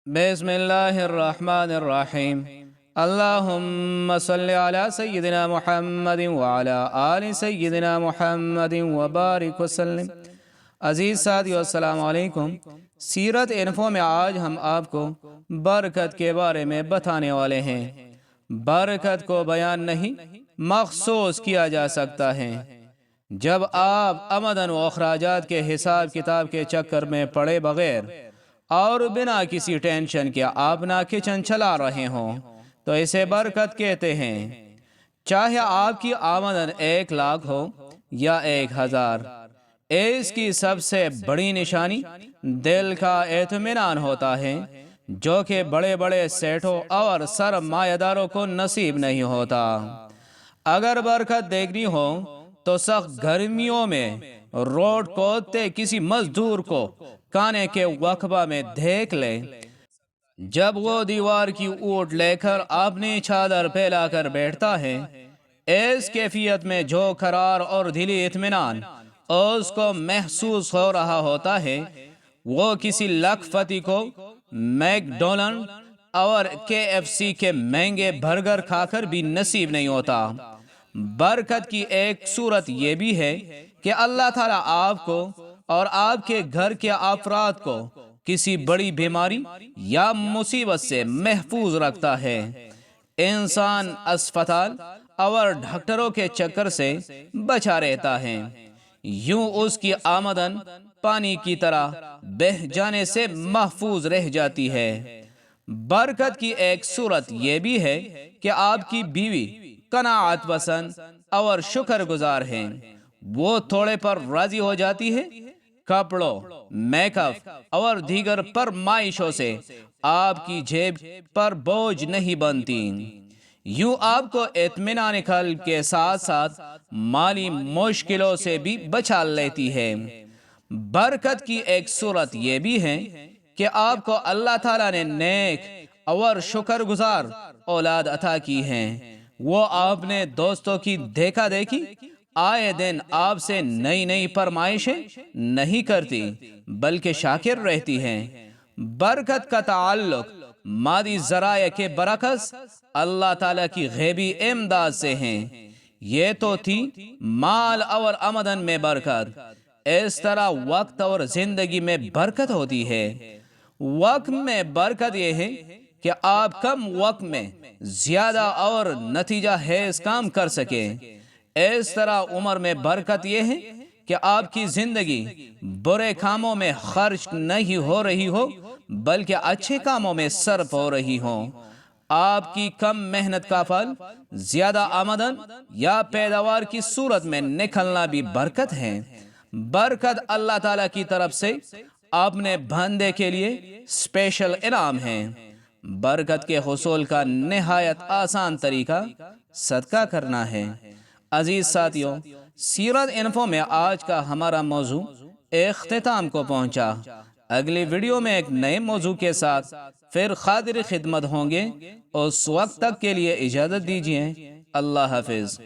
بسم اللہ الرحمن الرحیم اللہم صلی علی سیدنا محمد وعلی آل سیدنا محمد وبارک وسلم۔ عزیز ساتھیو، السلام علیکم۔ سیرت انفو میں آج ہم آپ کو برکت کے بارے میں بتانے والے ہیں۔ برکت کو بیان نہیں مخصوص کیا جا سکتا ہے۔ جب آپ آمدن و اخراجات کے حساب کتاب کے چکر میں پڑے بغیر اور بنا کسی ٹینشن کے اپنا کچن چلا رہے ہوں تو اسے برکت کہتے ہیں۔ چاہے آپ کی آمدن 1,00,000 ہو یا 1,000، اس کی سب سے بڑی نشانی دل کا اطمینان ہوتا ہے، جو کہ بڑے بڑے سیٹھوں اور سرمایہ داروں کو نصیب نہیں ہوتا۔ اگر برکت دیکھنی ہو تو سخت گرمیوں میں روڈ کھودتے کسی مزدور کو کھانے کے وقفہ میں دیکھ لے، جب وہ دیوار کی اوٹ لے کر اپنی چادر پھیلا کر بیٹھتا ہے، اس کیفیت میں جو قرار اور دلی اطمینان اس کو محسوس ہو رہا ہوتا ہے، وہ کسی لاکھ فتی کو میک ڈونلڈ اور KFC کے مہنگے برگر کھا کر بھی نصیب نہیں ہوتا۔ برکت کی ایک صورت یہ بھی ہے کہ اللہ تعالیٰ آپ کو اور آپ کے گھر کے افراد کو کسی بڑی بیماری یا مصیبت سے محفوظ رکھتا ہے۔ انسان اسپتال اور ڈاکٹروں کے چکر سے بچا رہتا ہے، یوں اس کی آمدن پانی کی طرح بہہ جانے سے محفوظ رہ جاتی ہے۔ برکت کی ایک صورت یہ بھی ہے کہ آپ کی بیوی قناعت پسند اور شکر گزار ہیں، وہ تھوڑے پر راضی ہو جاتی ہے، کپڑوں، میک اپ اور دیگر فرمائشوں سے آپ کی جیب پر بوجھ نہیں بنتی، یوں آپ کو اطمینان قلب کے ساتھ ساتھ مالی مشکلوں سے بھی بچا لیتی ہے۔ برکت کی ایک صورت یہ بھی ہے کہ آپ کو اللہ تعالیٰ نے نیک اور شکر گزار اولاد عطا کی ہے، وہ آپ نے دوستوں کی دیکھا دیکھی آئے دن آپ سے نئی نئی فرمائشیں نہیں کرتی بلکہ شاکر رہتی ہیں۔ برکت کا تعلق مادی ذرائع کے برعکس اللہ تعالیٰ کی غیبی امداد سے ہیں۔ یہ تو تھی مال اور آمدن میں برکت، اس طرح وقت اور زندگی میں برکت ہوتی ہے۔ وقت میں برکت یہ ہے کہ آپ کم وقت میں زیادہ اور نتیجہ خیز کام کر سکیں۔ اس طرح عمر میں برکت یہ ہے کہ آپ کی زندگی برے کاموں میں خرچ نہیں ہو رہی ہو بلکہ اچھے کاموں میں صرف ہو رہی ہو۔ آپ کی کم محنت کا پھل زیادہ آمدن یا پیداوار کی صورت میں نکلنا بھی برکت ہے۔ برکت اللہ تعالیٰ کی طرف سے اپنے بندے کے لیے اسپیشل انعام ہے۔ برکت کے حصول کا نہایت آسان طریقہ صدقہ کرنا ہے۔ عزیز ساتھیوں، سیرت انفو میں آج کا ہمارا موضوع اختتام کو پہنچا۔ اگلی ویڈیو میں ایک نئے موضوع کے ساتھ پھر حاضر خدمت ہوں گے، اس وقت تک کے لیے اجازت دیجیے۔ اللہ حافظ۔